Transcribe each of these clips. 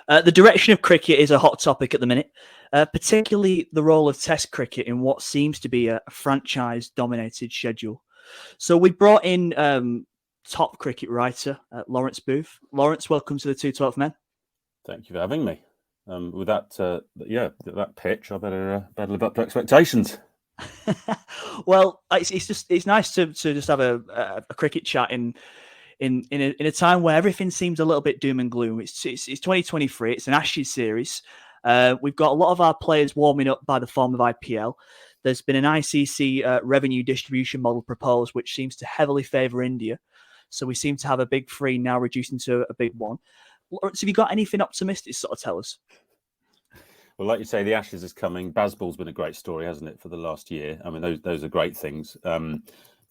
The direction of cricket is a hot topic at the minute, particularly the role of Test cricket in what seems to be a franchise-dominated schedule. So we brought in top cricket writer Lawrence Booth. Lawrence, welcome to the 212 Men. Thank you for having me. With that, that pitch, I better live up to expectations. Well, it's nice to just have a cricket chat in a time where everything seems a little bit doom and gloom. It's 2023. It's an Ashes series. We've got a lot of our players warming up by the form of IPL. There's been an ICC revenue distribution model proposed, which seems to heavily favour India. So we seem to have a big three now reducing to a big one. Lawrence, have you got anything optimistic to sort of tell us? Well, like you say, the Ashes is coming. Bazball's been a great story, hasn't it, for the last year? I mean, those are great things. In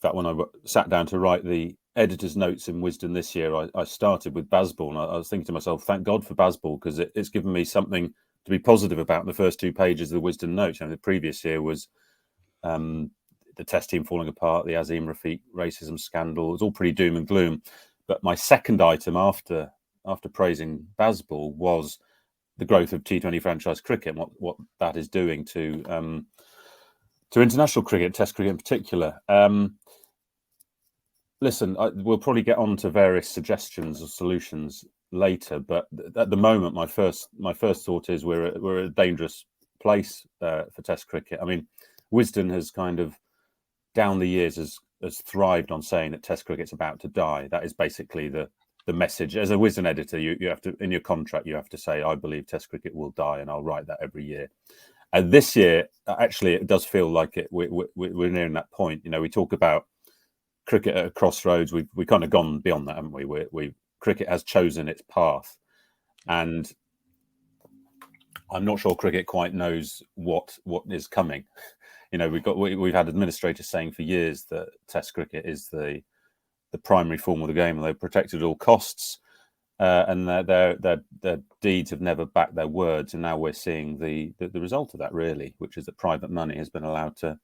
fact, when I sat down to write the editor's notes in Wisden this year, I started with Bazball, and I was thinking to myself, thank God for Bazball, because it's given me something to be positive about in the first 2 pages of the Wisden notes. The previous year was the Test team falling apart, the Azim Rafiq racism scandal. It was all pretty doom and gloom. But my second item after praising Bazball was the growth of T20 franchise cricket and what that is doing to international cricket, Test cricket in particular. Listen, we'll probably get on to various suggestions or solutions later, but at the moment, my first thought is we're at a dangerous place for Test cricket. I mean, Wisden has kind of down the years has thrived on saying that Test cricket's about to die. That is basically the message. As a Wisden editor, you have to, in your contract, you have to say, I believe Test cricket will die, and I'll write that every year. And this year, actually, it does feel like it. We're nearing that point. We talk about cricket at a crossroads. We've kind of gone beyond that, haven't we? Cricket has chosen its path, and I'm not sure cricket quite knows what is coming. We've had administrators saying for years that Test cricket is the primary form of the game, and they've protected at all costs, and their deeds have never backed their words. And now we're seeing the result of that, really, which is that private money has been allowed to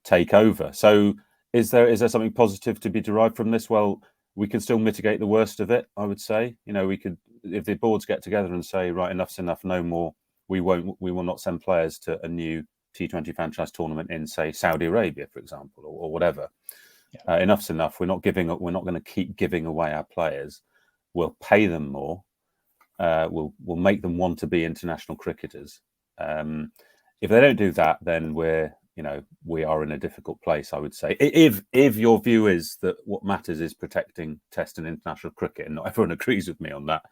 take over. So is there something positive to be derived from this? Well, we can still mitigate the worst of it, I would say. We could, if the boards get together and say, right, enough's enough, no more, we will not send players to a new T20 franchise tournament in, say, Saudi Arabia, for example, or whatever. Yeah. Enough's enough. We're not going to keep giving away our players. We'll pay them more. We'll make them want to be international cricketers. If they don't do that, then we are in a difficult place, I would say. If your view is that what matters is protecting Test and international cricket, and not everyone agrees with me on that,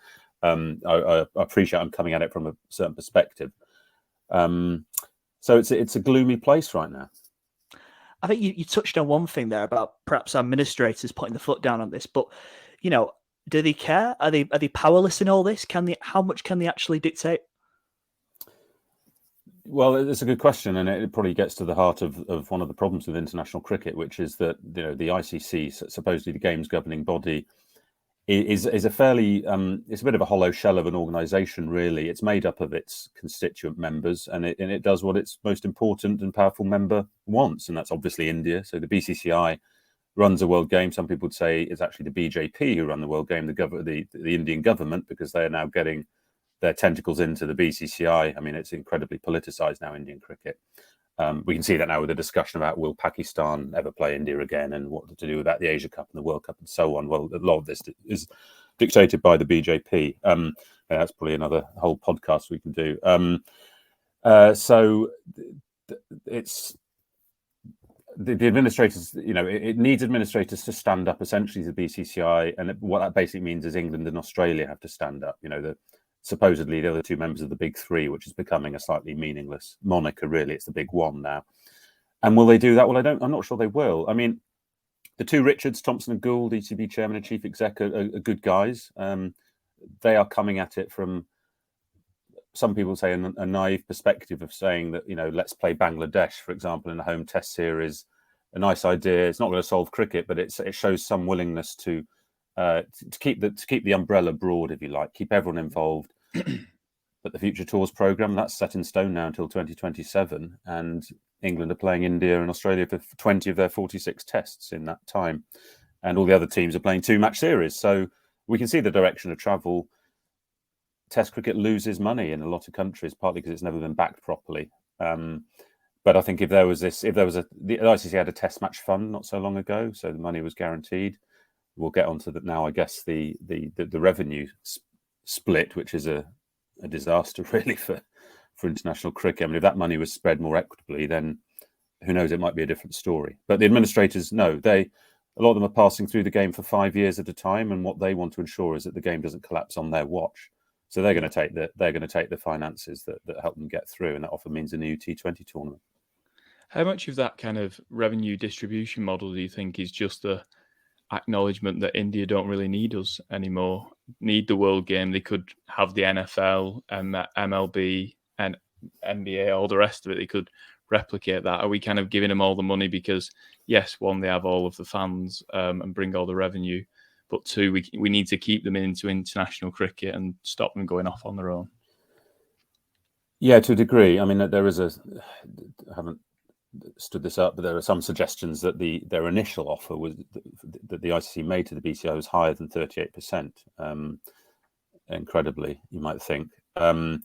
I appreciate I'm coming at it from a certain perspective. So it's a gloomy place right now. I think you touched on one thing there about perhaps administrators putting the foot down on this, but do they care? Are they powerless in all this? How much can they actually dictate? Well, it's a good question, and it probably gets to the heart of one of the problems with international cricket, which is that the ICC, supposedly the game's governing body, is a fairly it's a bit of a hollow shell of an organisation, really. It's made up of its constituent members, and it does what its most important and powerful member wants, and that's obviously India. So the BCCI runs a world game. Some people would say it's actually the BJP who run the world game, the Indian government, because they are now getting their tentacles into the BCCI. I mean, it's incredibly politicised now, Indian cricket. We can see that now with the discussion about will Pakistan ever play India again, and what to do with that, the Asia Cup and the World Cup and so on. Well, a lot of this is dictated by the BJP. That's probably another whole podcast we can do. So it's the administrators, it needs administrators to stand up essentially to the BCCI. And what that basically means is England and Australia have to stand up. Supposedly the other two members of the big three, which is becoming a slightly meaningless moniker, really. It's the big one now. And will they do that? Well, I'm not sure they will. I mean, the two Richards, Thompson and Gould, ECB chairman and chief exec, are good guys. They are coming at it from, some people say, a naive perspective of saying that, let's play Bangladesh, for example, in a home Test series. A nice idea. It's not going to solve cricket, but it shows some willingness to keep the umbrella broad, if you like, keep everyone involved. But the Future Tours programme, that's set in stone now until 2027, and England are playing India and Australia for 20 of their 46 tests in that time, and all the other teams are playing 2-match series. So we can see the direction of travel. Test cricket loses money in a lot of countries, partly because it's never been backed properly. But I think the ICC had a Test match fund not so long ago, so the money was guaranteed. We'll get onto that now. I guess the revenue split, which is a disaster really for international cricket. I mean, if that money was spread more equitably, then who knows? It might be a different story. But the administrators, no, a lot of them are passing through the game for 5 years at a time, and what they want to ensure is that the game doesn't collapse on their watch. So they're going to take the finances that help them get through, and that often means a new T20 tournament. How much of that kind of revenue distribution model do you think is just a acknowledgement that India don't really need us anymore, need the world game? They could have the NFL and MLB and NBA, all the rest of it. They could replicate that. Are we kind of giving them all the money because, yes, one, they have all of the fans and bring all the revenue, but two, we need to keep them into international cricket and stop them going off on their own? Yeah, to a degree. I mean, I haven't stood this up, but there are some suggestions that their initial offer was that the ICC made to the BCI was higher than 38%. Incredibly, you might think. You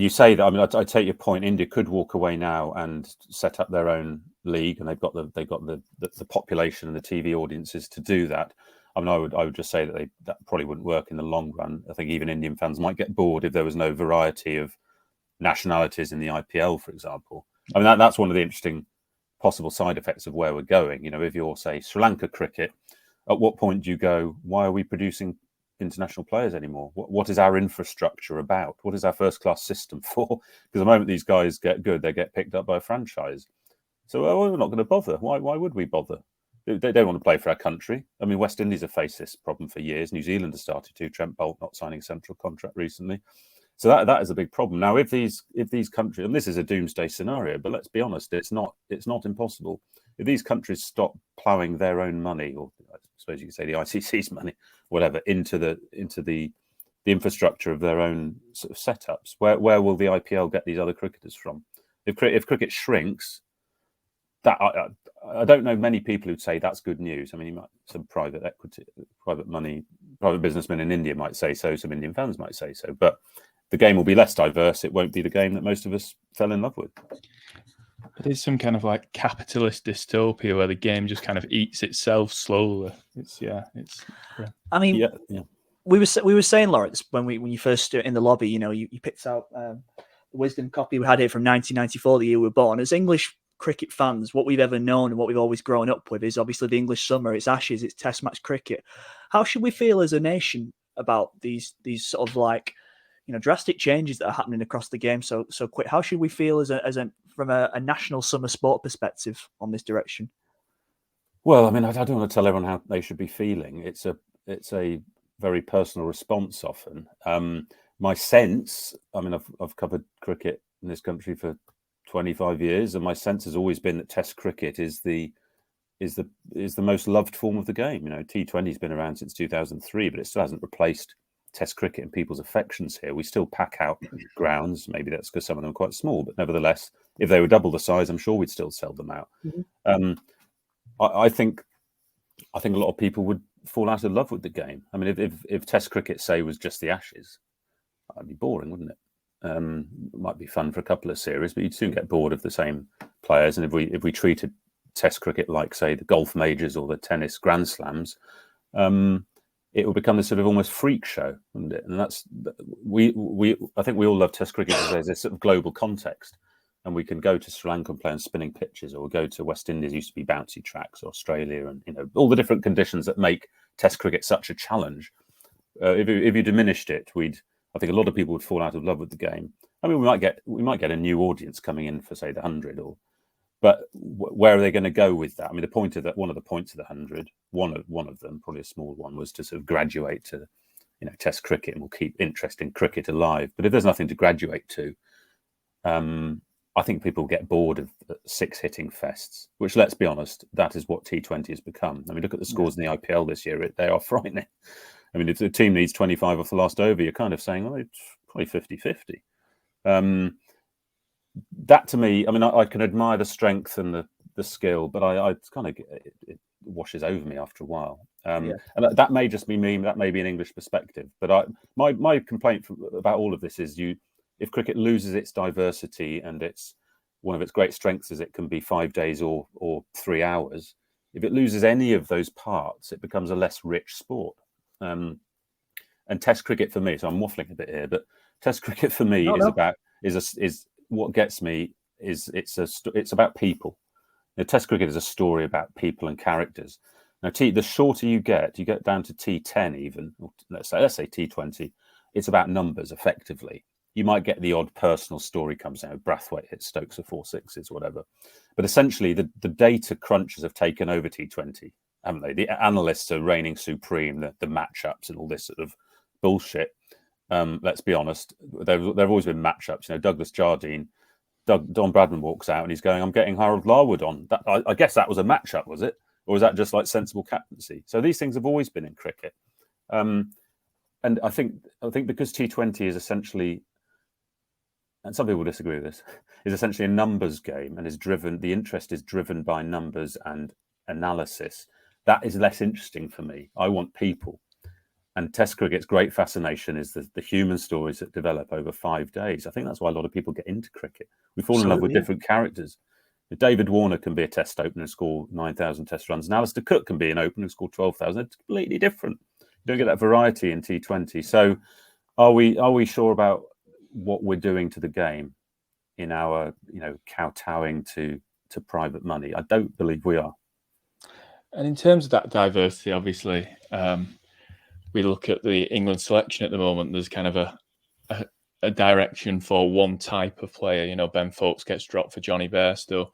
say that. I mean, I take your point. India could walk away now and set up their own league, and they've got the population and the TV audiences to do that. I mean, I would just say that probably wouldn't work in the long run. I think even Indian fans might get bored if there was no variety of nationalities in the IPL, for example. I mean, that's one of the interesting possible side effects of where we're going. You know, if you're, say, Sri Lanka cricket, at what point do you go, why are we producing international players anymore? What is our infrastructure about? What is our first-class system for? Because the moment these guys get good, they get picked up by a franchise. So we're not going to bother. Why would we bother? They don't want to play for our country. I mean, West Indies have faced this problem for years. New Zealand has started to. Trent Bolt not signing a central contract recently. So that is a big problem. Now, if these countries, and this is a doomsday scenario, but let's be honest, it's not impossible. If these countries stop ploughing their own money, or I suppose you could say the ICC's money, whatever, into the infrastructure of their own sort of setups, where will the IPL get these other cricketers from? If cricket shrinks, that I don't know many people who'd say that's good news. I mean, some private equity, private money, private businessmen in India might say so. Some Indian fans might say so, but the game will be less diverse. It won't be the game that most of us fell in love with. It is some kind of like capitalist dystopia where the game just kind of eats itself slowly. I mean, yeah. We were saying, Lawrence, when you first stood in the lobby, you know, you picked out the Wisden copy we had here from 1994, the year we were born. As English cricket fans, what we've ever known and what we've always grown up with is obviously the English summer. It's Ashes, it's Test match cricket. How should we feel as a nation about these sort of like, you know, drastic changes that are happening across the game so quick? How should we feel from a national summer sport perspective on this direction? Well, I mean, I don't want to tell everyone how they should be feeling. It's a very personal response often. My sense, I mean, I've covered cricket in this country for 25 years, and my sense has always been that Test cricket is the most loved form of the game. You know, T20's been around since 2003, but it still hasn't replaced Test cricket and people's affections here. We still pack out grounds. Maybe that's because some of them are quite small, but nevertheless, if they were double the size, I'm sure we'd still sell them out. Mm-hmm. I think a lot of people would fall out of love with the game. I mean, if Test cricket, say, was just the Ashes, that'd be boring, wouldn't it? It might be fun for a couple of series, but you'd soon get bored of the same players. And if we treated Test cricket like, say, the golf majors or the tennis Grand Slams, it will become this sort of almost freak show, wouldn't it? And that's I think we all love Test cricket because there's this sort of global context, and we can go to Sri Lanka and play on spinning pitches, or go to West Indies, used to be bouncy tracks, or Australia, and you know all the different conditions that make Test cricket such a challenge. If you diminished it, I think a lot of people would fall out of love with the game. I mean, we might get a new audience coming in for, say, the 100, but where are they going to go with that? I mean, one of the points of the 100, one of them, probably a small one, was to sort of graduate to, you know, Test cricket, and we'll keep interest in cricket alive. But if there's nothing to graduate to, I think people get bored of 6 hitting fests, which, let's be honest, that is what T20 has become. I mean, look at the scores in the IPL this year; they are frightening. I mean, if the team needs 25 off the last over, you're kind of saying, well, it's probably 50-50. That to me, I mean, I can admire the strength and the skill, but I kind of washes over me after a while. Yeah. And that may just be me. That may be an English perspective. But my complaint about all of this is if cricket loses its diversity and one of its great strengths is it can be 5 days or 3 hours. If it loses any of those parts, it becomes a less rich sport. And Test cricket for me, so I'm waffling a bit here, but Test cricket for me is what gets me is it's about people. Test cricket is a story about people and characters. Now, the shorter you get down to T10 even, or let's say T20, it's about numbers effectively. You might get the odd personal story comes out. Brathwaite hits Stokes for 4 sixes, whatever. But essentially, the data crunchers have taken over T20, haven't they? The analysts are reigning supreme, the matchups and all this sort of bullshit. Let's be honest, there've always been matchups. Douglas Jardine, Don Bradman walks out and he's going, "I'm getting Harold Larwood on." I guess that was a matchup, was it? Or was that just like sensible captaincy? So these things have always been in cricket. And I think because T20 is essentially, and some people disagree with this, is essentially a numbers game and the interest is driven by numbers and analysis. That is less interesting for me. I want people. And Test cricket's great fascination is the human stories that develop over 5 days. I think that's why a lot of people get into cricket. We fall in love with different characters. David Warner can be a Test opener and score 9,000 Test runs, and Alistair Cook can be an opener and score 12,000. It's completely different. You don't get that variety in T20. So, are we sure about what we're doing to the game in our kowtowing to private money? I don't believe we are. And in terms of that diversity, obviously, we look at the England selection at the moment. There's kind of a direction for one type of player. Ben Foakes gets dropped for Johnny Bairstow.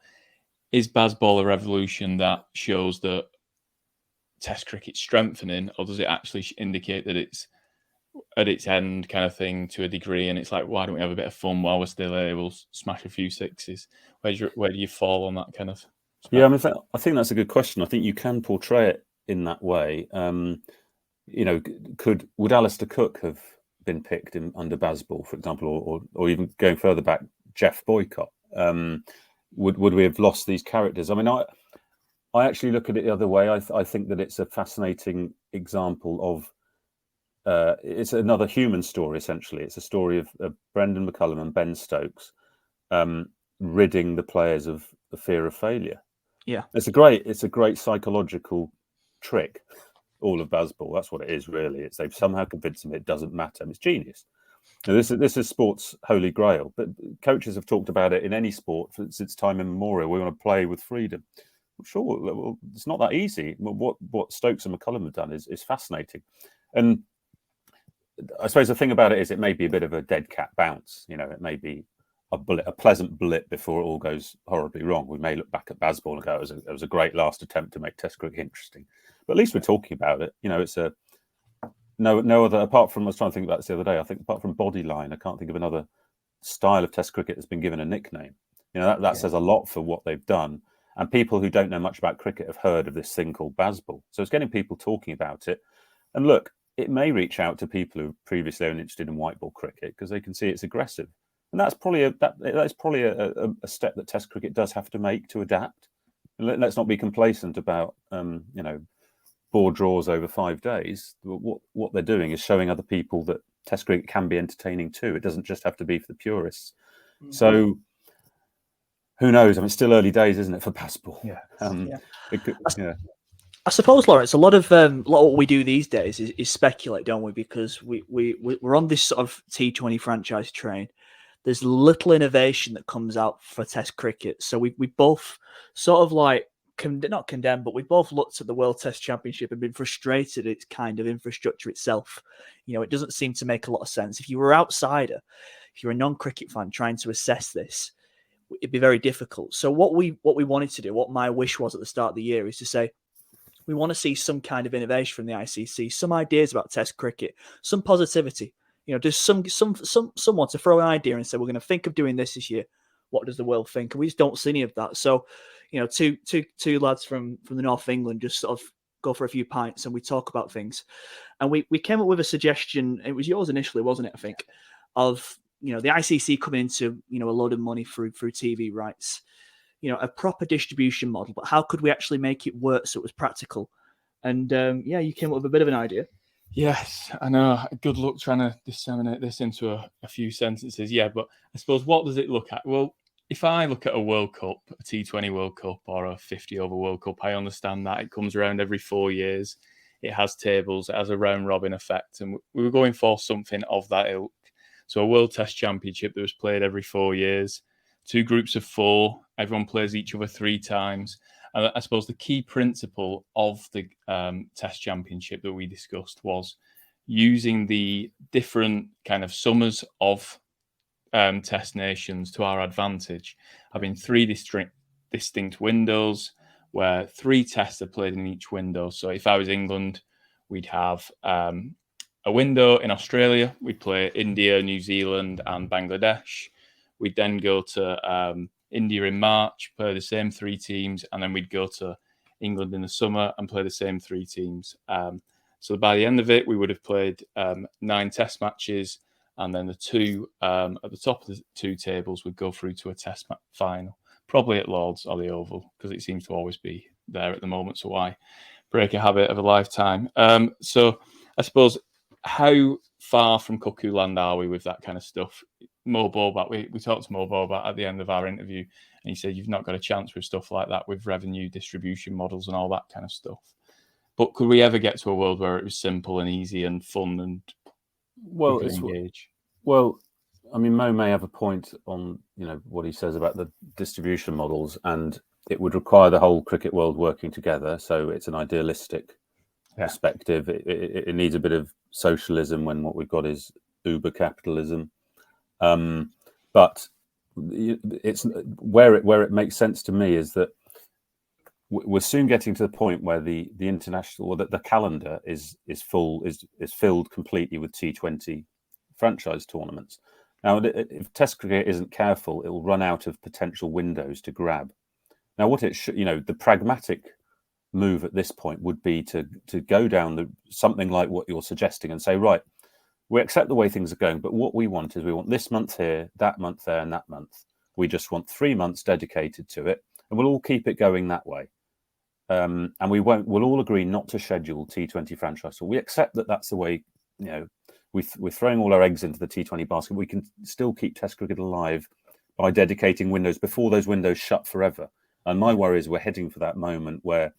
Is Bazball a revolution that shows that Test cricket's strengthening, or does it actually indicate that it's at its end kind of thing to a degree? And it's like, why don't we have a bit of fun while we're still able to smash a few sixes? Where do you fall on that kind of spectrum? Yeah, I think that's a good question. I think you can portray it in that way. Would Alistair Cook have been picked under Bazball, for example, or even going further back, Jeff Boycott? Would we have lost these characters? I mean, I actually look at it the other way. I think that it's a fascinating example of it's another human story. Essentially, it's a story of Brendan McCullum and Ben Stokes ridding the players of the fear of failure. Yeah, it's a great psychological trick. All of Bazball, that's what it is, really. They've somehow convinced them it doesn't matter. It's genius. Now, this is sport's holy grail, but coaches have talked about it in any sport since time immemorial. We want to play with freedom. Sure, well, it's not that easy. What Stokes and McCullum have done is fascinating. And I suppose the thing about it is it may be a bit of a dead cat bounce. It may be a pleasant blip before it all goes horribly wrong. We may look back at Bazball and go, it was a great last attempt to make Test cricket interesting. But at least we're talking about it. It's no other, apart from, I was trying to think about this the other day, I think apart from Bodyline, I can't think of another style of Test cricket that's been given a nickname. That says a lot for what they've done. And people who don't know much about cricket have heard of this thing called Bazball. So it's getting people talking about it. And look, it may reach out to people who previously were interested in white ball cricket because they can see it's aggressive. And that's probably a step that Test cricket does have to make to adapt. And let's not be complacent about board draws over 5 days. What they're doing is showing other people that Test cricket can be entertaining too. It doesn't just have to be for the purists. Mm-hmm. So who knows? I mean, it's still early days, isn't it, for Bazball? Yeah. I suppose, Lawrence, a lot of what we do these days is speculate, don't we? Because we're on this sort of T20 franchise train. There's little innovation that comes out for Test cricket. So we both sort of like, not condemned, but we both looked at the World Test Championship and been frustrated at its kind of infrastructure itself. It doesn't seem to make a lot of sense. If you were an outsider, if you're a non-cricket fan trying to assess this, it'd be very difficult. So what we wanted to do, what my wish was at the start of the year, is to say, we want to see some kind of innovation from the ICC, some ideas about Test cricket, some positivity. Just someone to throw an idea and say, we're going to think of doing this year. What does the world think? And we just don't see any of that. So, two lads from the north of England just sort of go for a few pints and we talk about things. And we came up with a suggestion. It was yours initially, wasn't it? I think of the ICC coming into a load of money through TV rights. a proper distribution model, but how could we actually make it work so it was practical? And you came up with a bit of an idea. Yes, I know. Good luck trying to disseminate this into a few sentences. Yeah, but I suppose what does it look at? Well, if I look at a World Cup, a T20 World Cup or a 50-over World Cup, I understand that it comes around every 4 years. It has tables, it has a round-robin effect, and we were going for something of that ilk. So a World Test Championship that was played every 4 years, 2 groups of 4, everyone plays each other 3 times. And I suppose the key principle of the Test Championship that we discussed was using the different kind of summers of Test nations to our advantage, having 3 distinct windows where 3 tests are played in each window. So if I was England, we'd have a window in Australia. We'd play India, New Zealand, and Bangladesh. We'd then go to India in March, play the same 3 teams, and then we'd go to England in the summer and play the same 3 teams. So by the end of it, we would have played 9 test matches, and then the 2 at the top of the 2 tables would go through to a test final, probably at Lord's or the Oval, because it seems to always be there at the moment. So why break a habit of a lifetime? So I suppose, how far from cuckoo land are we with that kind of stuff? Mo Bobat, we talked to Mo Bobat at the end of our interview, and he said you've not got a chance with stuff like that, with revenue distribution models and all that kind of stuff. But could we ever get to a world where it was simple and easy and fun and engage? Well, I mean, Mo may have a point on what he says about the distribution models, and it would require the whole cricket world working together. So it's an idealistic perspective. It needs a bit of socialism when what we've got is uber capitalism. But it's where it makes sense to me is that we're soon getting to the point where the international, or the calendar is filled completely with T20 franchise tournaments. Now, if Test cricket isn't careful, it will run out of potential windows to grab. Now, what it should, the pragmatic move at this point would be to go down something like what you're suggesting and say, right, we accept the way things are going, but what we want is we want this month here, that month there, and that month. We just want 3 months dedicated to it, and we'll all keep it going that way. And we'll all agree not to schedule T20 franchise. So we accept that that's the way, we're throwing all our eggs into the T20 basket. We can still keep Test cricket alive by dedicating windows before those windows shut forever. And my worry is we're heading for that moment where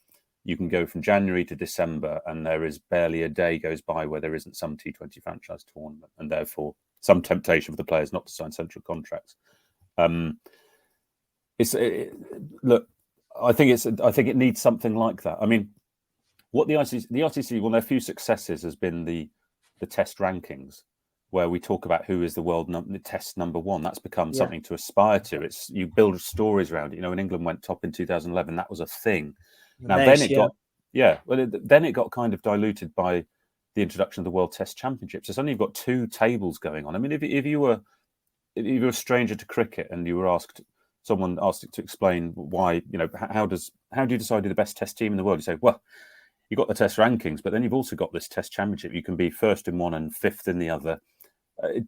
you can go from January to December and there is barely a day goes by where there isn't some T20 franchise tournament, and therefore some temptation for the players not to sign central contracts. Look, I think it needs something like that. I mean, what the ICC, well, their few successes has been the test rankings, where we talk about who is the world test number 1. That's become something to aspire to. You build stories around it. When England went top in 2011, that was a thing. Now, then it got kind of diluted by the introduction of the World Test Championship. So suddenly you've got 2 tables going on. I mean, if you were a stranger to cricket and you were someone asked to explain why, how do you decide who the best Test team in the world? You say, well, you've got the Test rankings, but then you've also got this Test Championship. You can be first in one and fifth in the other.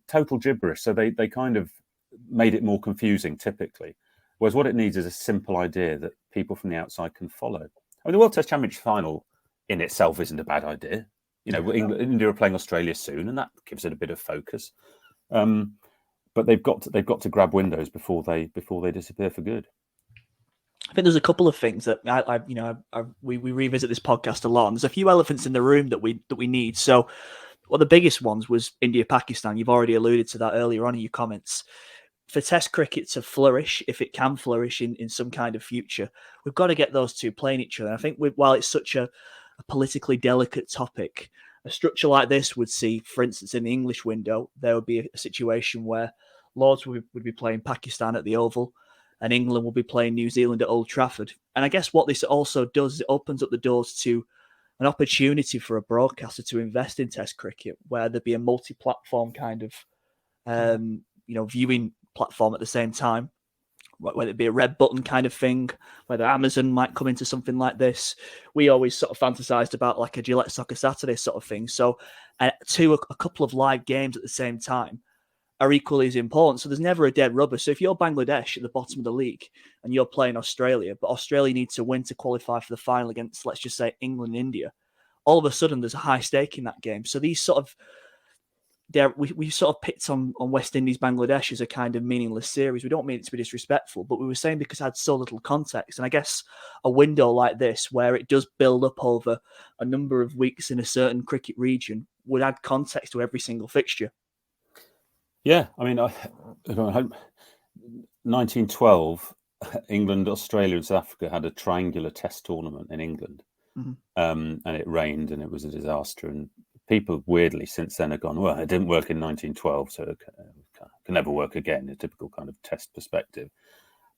Total gibberish. So they kind of made it more confusing, typically. Whereas what it needs is a simple idea that people from the outside can follow. I mean, the World Test Championship final in itself isn't a bad idea. India are playing Australia soon, and that gives it a bit of focus. But they've got to grab windows before they disappear for good. I think there's a couple of things that we revisit this podcast a lot. And there's a few elephants in the room that we need. So, one of the biggest ones was India-Pakistan. You've already alluded to that earlier on in your comments. For Test cricket to flourish, if it can flourish in some kind of future, we've got to get those 2 playing each other. And I think while it's such a politically delicate topic, a structure like this would see, for instance, in the English window, there would be a situation where Lords would be playing Pakistan at the Oval, and England will be playing New Zealand at Old Trafford. And I guess what this also does is it opens up the doors to an opportunity for a broadcaster to invest in Test cricket, where there'd be a multi-platform kind of, viewing platform at the same time, whether it be a red button kind of thing, whether Amazon might come into something like this. We always sort of fantasized about like a Gillette Soccer Saturday sort of thing. So a couple of live games at the same time are equally as important. So there's never a dead rubber. So if you're Bangladesh at the bottom of the league and you're playing Australia, but Australia needs to win to qualify for the final against, let's just say, England and India, all of a sudden there's a high stake in that game. So these sort of, we sort of picked on West Indies Bangladesh as a kind of meaningless series. We don't mean it to be disrespectful, but we were saying because it had so little context. And I guess a window like this, where it does build up over a number of weeks in a certain cricket region, would add context to every single fixture. Yeah, I mean, 1912, England, Australia, and South Africa had a triangular Test tournament in England, and it rained and it was a disaster. And people, weirdly, since then have gone, well, it didn't work in 1912, so it can never work again. A typical kind of Test perspective,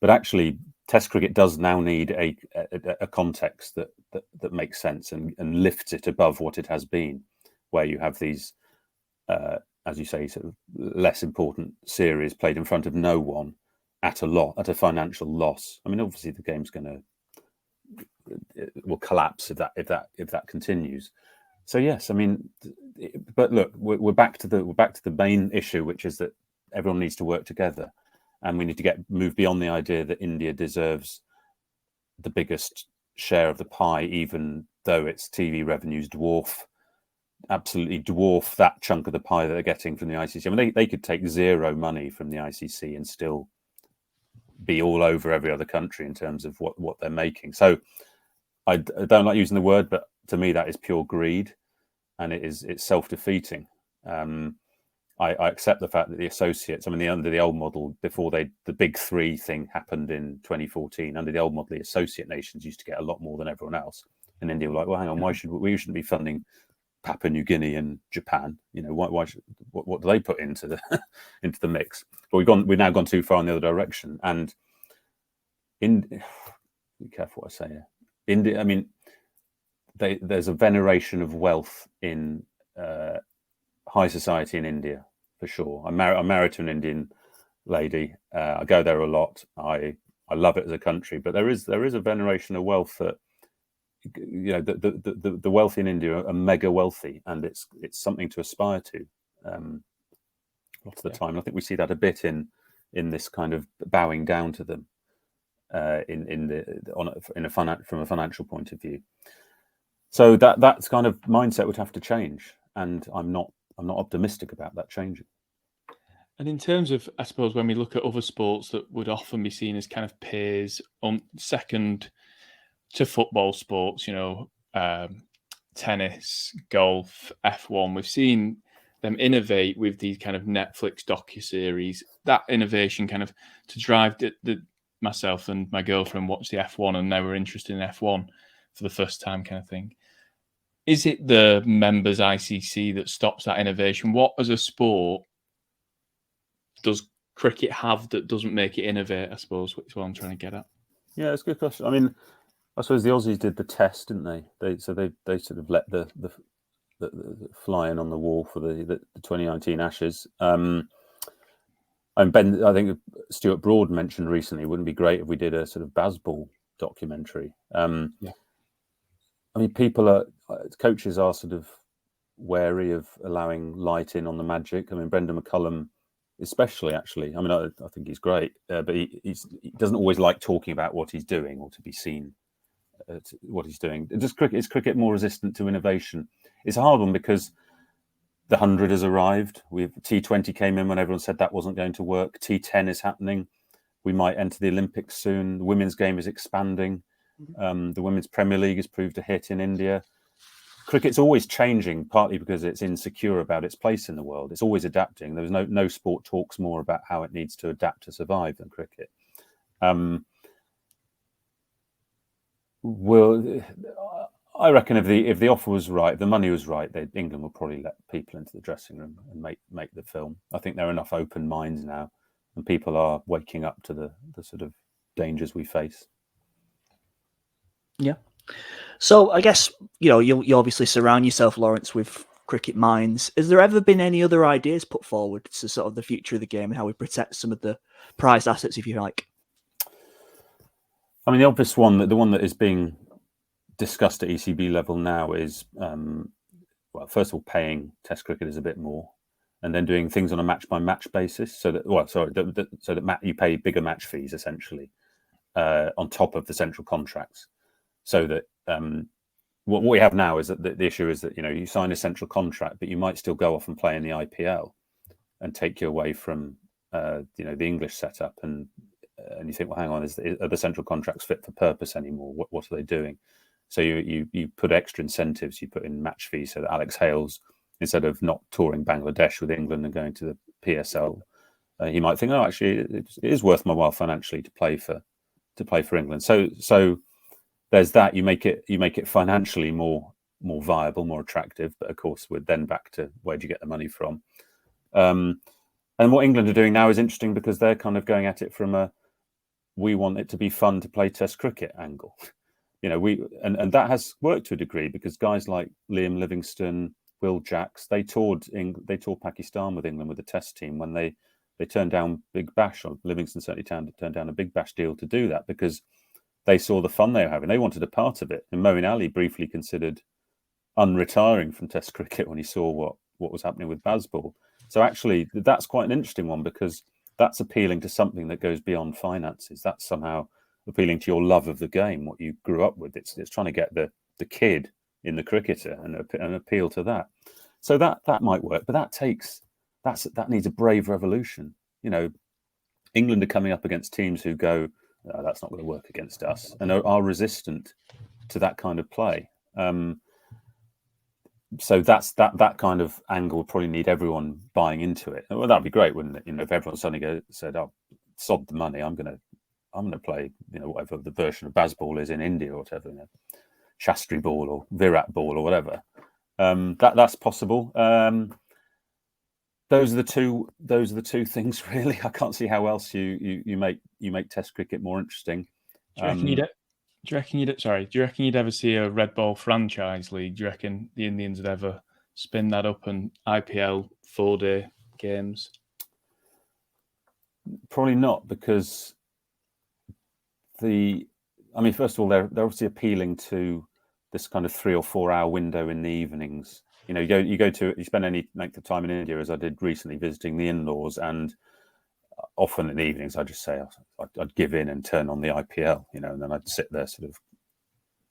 but actually, Test cricket does now need a context that makes sense and lifts it above what it has been, where you have these. As you say, sort of less important series played in front of no one at a financial loss. I mean, obviously the game's will collapse if that continues. So yes, I mean, but look, we're back to the main issue, which is that everyone needs to work together, and we need to move beyond the idea that India deserves the biggest share of the pie, even though its TV revenues absolutely dwarf that chunk of the pie that they're getting from the ICC. I mean, they could take zero money from the ICC and still be all over every other country in terms of what they're making. So I don't like using the word, but to me that is pure greed, and it's self-defeating. I accept the fact that the associates, I mean, under the old model, before the big three thing happened in 2014, under the old model, the associate nations used to get a lot more than everyone else. And India were like, well, hang on, we shouldn't be funding Papua New Guinea and Japan? You know, what do they put into the mix? But we've now gone too far in the other direction. And be careful what I say here. India, I mean, there's a veneration of wealth in high society in India for sure. I'm married to an Indian lady. I go there a lot. I love it as a country, but there is a veneration of wealth that, you know, the wealthy in India are mega wealthy, and it's something to aspire to. Lots of the time, I think we see that a bit in this kind of bowing down to them from a financial point of view. So that's kind of mindset would have to change, and I'm not optimistic about that changing. And in terms of, I suppose, when we look at other sports that would often be seen as kind of peers on second to football sports, you know, tennis, golf, F1, we've seen them innovate with these kind of Netflix docuseries. That innovation kind of to drive myself and my girlfriend watched the F1, and now we're interested in F1 for the first time, kind of thing. Is it the members ICC that stops that innovation? What as a sport does cricket have that doesn't make it innovate, I suppose, which is what I'm trying to get at. Yeah, it's a good question. I mean, I suppose the Aussies did the Test, didn't they? They sort of let the fly in on the wall for the 2019 Ashes. And Ben, I think Stuart Broad mentioned recently, wouldn't it be great if we did a sort of baseball documentary? Yeah. I mean, coaches are sort of wary of allowing light in on the magic. I mean, Brendan McCullum, especially, actually. I mean, I think he's great, but he doesn't always like talking about what he's doing or to be seen what he's doing. Is cricket more resistant to innovation? It's a hard one because the 100 has arrived. T20 came in when everyone said that wasn't going to work. T10 is happening. We might enter the Olympics soon. The women's game is expanding. The Women's Premier League has proved a hit in India. Cricket's always changing, partly because it's insecure about its place in the world. It's always adapting. There's no sport talks more about how it needs to adapt to survive than cricket. I reckon if the offer was right, if the money was right, England would probably let people into the dressing room and make the film. I think there are enough open minds now, and people are waking up to the sort of dangers we face. Yeah. So I guess, you know, you obviously surround yourself, Lawrence, with cricket minds. Has there ever been any other ideas put forward to sort of the future of the game and how we protect some of the prized assets, if you like? I mean, the obvious one, the one that is being discussed at ECB level now is, well, first of all, paying Test cricketers a bit more. and then doing things on a match-by-match basis, so that you pay bigger match fees essentially on top of the central contracts. So that what we have now is that the issue is that you sign a central contract, but you might still go off and play in the IPL and take you away from the English setup, and you think, well, hang on, are the central contracts fit for purpose anymore? What are they doing? So you put extra incentives, you put in match fees, so that Alex Hales, instead of not touring Bangladesh with England and going to the PSL, he might think, oh, actually, it is worth my while financially to play for England. So there's that. You make it financially more viable, more attractive. But of course, we're then back to where do you get the money from? And what England are doing now is interesting because they're kind of going at it from we want it to be fun to play Test cricket angle. And that has worked to a degree because guys like Liam Livingstone, Will Jacks, they toured Pakistan with England with the Test team when they turned down Big Bash, or Livingstone certainly turned down a Big Bash deal to do that because they saw the fun they were having. They wanted a part of it. And Moeen Ali briefly considered unretiring from Test cricket when he saw what was happening with Bazball. So actually, that's quite an interesting one because that's appealing to something that goes beyond finances. That's somehow appealing to your love of the game, what you grew up with. It's trying to get the kid in the cricketer and appeal to that. So that might work, but that needs a brave revolution. England are coming up against teams who go, oh, that's not going to work against us, and are resistant to that kind of play. So that kind of angle would probably need everyone buying into it. Well, that'd be great, wouldn't it? If everyone suddenly said, "Oh, sod the money, I'm going to play, whatever the version of Bazball is in India or whatever, Shastri ball or Virat ball or whatever." That's possible. Those are the two things really. I can't see how else you make Test cricket more interesting. Do you reckon you'd ever see a red ball franchise league? Do you reckon the Indians would ever spin that up and IPL 4-day games? Probably not, because first of all, they're obviously appealing to this kind of 3 or 4 hour window in the evenings. You spend any length of time in India, as I did recently visiting the in-laws, and often in the evenings I'd just say I'd give in and turn on the IPL, and then I'd sit there sort of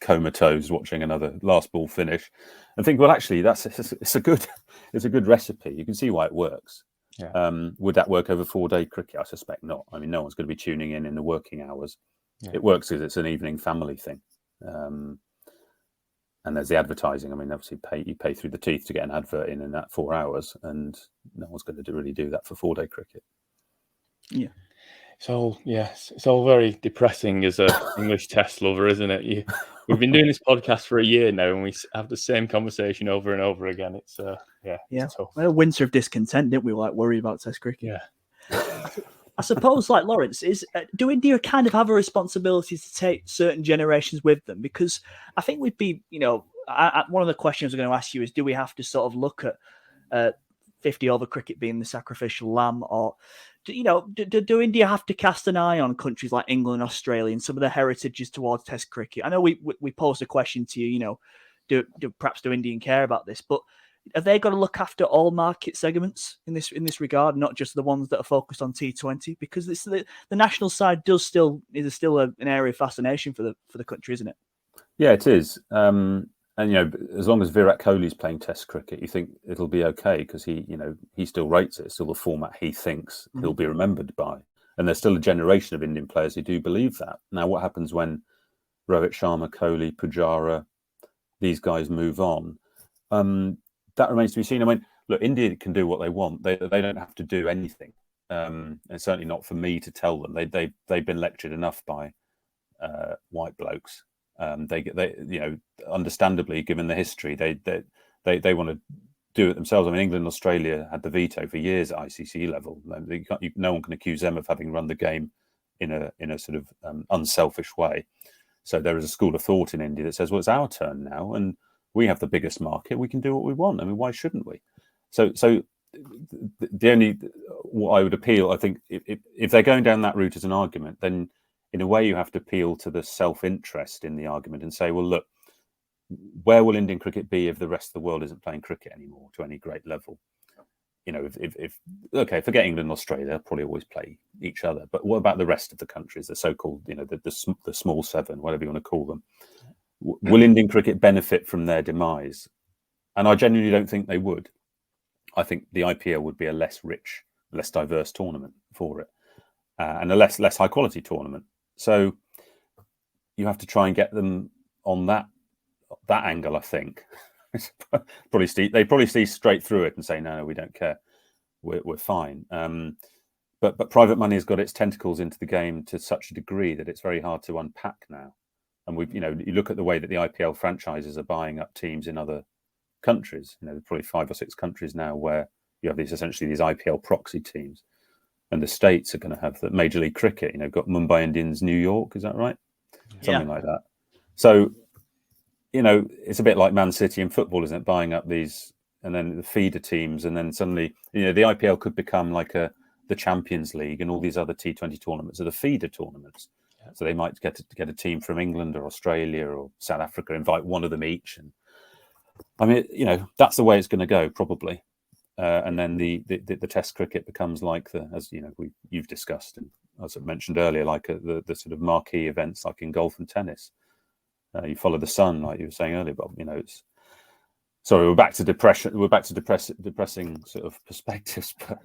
comatose watching another last ball finish and think, well, actually it's a good recipe. You can see why it works. Yeah. Would that work over 4-day cricket? I suspect not. No one's going to be tuning in the working hours. Yeah. It works because it's an evening family thing. And there's the advertising. Obviously you pay through the teeth to get an advert in that 4 hours, and no one's going to really do that for 4-day cricket. Yeah. It's all very depressing as a English Test lover, isn't it? We've been doing this podcast for a year now, and we have the same conversation over and over again. It's it's tough. Well, winter of discontent, didn't we? Worry about Test cricket. Yeah. I suppose, like Lawrence, do India kind of have a responsibility to take certain generations with them? Because I think we'd be, one of the questions I'm going to ask you is, do we have to sort of look at 50 over cricket being the sacrificial lamb, or do India have to cast an eye on countries like England and Australia and some of the heritages towards Test cricket? I know we posed a question to you, do Indian care about this, but have they got to look after all market segments in this regard, not just the ones that are focused on T20? Because the national side is still an area of fascination for the country, isn't it? Yeah, it is. And as long as Virat Kohli's playing Test cricket, you think it'll be okay because he still rates it. It's still the format he thinks he'll be remembered by. And there's still a generation of Indian players who do believe that. Now, what happens when Rohit Sharma, Kohli, Pujara, these guys move on? That remains to be seen. Look, India can do what they want. They don't have to do anything. And certainly not for me to tell them. They've been lectured enough by white blokes. They understandably, given the history, they want to do it themselves. England and Australia had the veto for years at ICC level. No one can accuse them of having run the game in a sort of unselfish way. So there is a school of thought in India that says, well, it's our turn now, and we have the biggest market. We can do what we want. Why shouldn't we? So the only what I would appeal, I think, if they're going down that route as an argument, then in a way you have to appeal to the self-interest in the argument and say, well, look, where will Indian cricket be if the rest of the world isn't playing cricket anymore to any great level? if okay, forget England and Australia, they'll probably always play each other. But what about the rest of the countries, the so-called, the small seven, whatever you want to call them? Will Indian cricket benefit from their demise? And I genuinely don't think they would. I think the IPL would be a less rich, less diverse tournament for it, and a less high quality tournament. So you have to try and get them on that angle, I think. They probably see straight through it and say, no, we don't care, we're fine. But private money has got its tentacles into the game to such a degree that it's very hard to unpack now. And you look at the way that the IPL franchises are buying up teams in other countries. There's probably 5 or 6 countries now where you have essentially these IPL proxy teams, and the states are going to have the Major League Cricket. Got Mumbai Indians, New York, is that right? Something like that. So it's a bit like Man City in football, isn't it? Buying up these, and then the feeder teams, and then suddenly the IPL could become like the Champions League, and all these other T20 tournaments are the feeder tournaments. So they might get a team from England or Australia or South Africa, invite one of them each, and I mean, that's the way it's going to go probably. And then the Test cricket becomes like you've discussed, and as I mentioned earlier, like the sort of marquee events like in golf and tennis. You follow the sun, like you were saying earlier, Bob. Sorry, we're back to depression. We're back to depressing sort of perspectives, but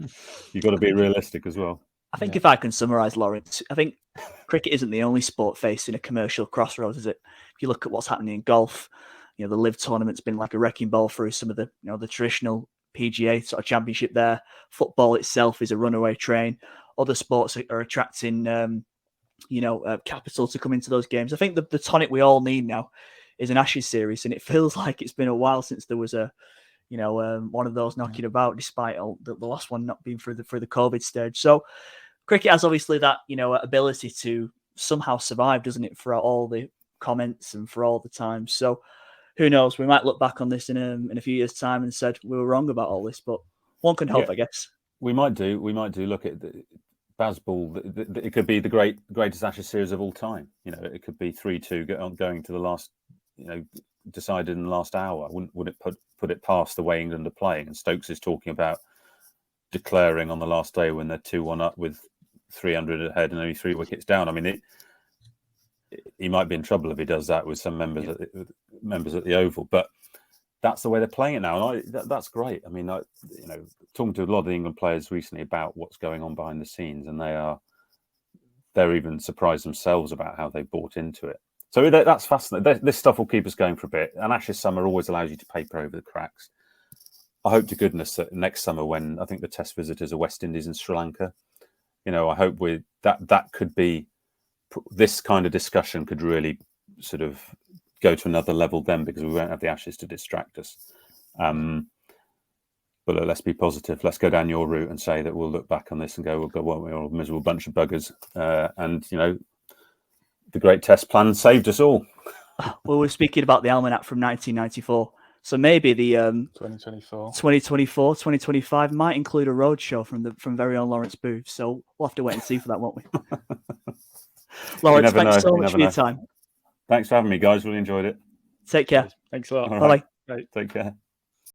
you've got to be realistic as well. I think if I can summarise, Lawrence, I think cricket isn't the only sport facing a commercial crossroads, is it? If you look at what's happening in golf, the Live tournament's been like a wrecking ball through some of the, the traditional PGA sort of championship there. Football itself is a runaway train. Other sports are attracting, capital to come into those games. I think the tonic we all need now is an Ashes series, and it feels like it's been a while since there was a, one of those knocking about, despite the last one not being through the COVID stage. So cricket has obviously that, ability to somehow survive, doesn't it, for all the comments and for all the time. So who knows? We might look back on this in a few years' time and said we were wrong about all this, but one can hope, I guess. We might do. Look at Bazball. It could be the greatest Ashes series of all time. It could be 3-2 going to the last, decided in the last hour. Would it put it past the way England are playing? And Stokes is talking about declaring on the last day when they're 2-1 up with 300 ahead and only 3 wickets down. I mean, he might be in trouble if he does that with some members at the Oval, but that's the way they're playing it now, and that's great. I mean, talking to a lot of the England players recently about what's going on behind the scenes, and they're even surprised themselves about how they bought into it. So that's fascinating. This stuff will keep us going for a bit, and Ashes summer always allows you to paper over the cracks. I hope to goodness that next summer, when I think the Test visitors are West Indies and Sri Lanka, I hope that could be, this kind of discussion could really sort of go to another level then, because we won't have the Ashes to distract us. But let's be positive. Let's go down your route and say that we'll look back on this and go, well, we're a miserable bunch of buggers. And, the great Test plan saved us all. Well, we're speaking about the Almanack from 1994. So maybe the 2025 might include a roadshow from very own Lawrence Booth. So we'll have to wait and see for that, won't we? Lawrence, thanks so much for your time. Thanks for having me, guys. Really enjoyed it. Take care. Thanks a lot. Bye-bye. Right. Take care.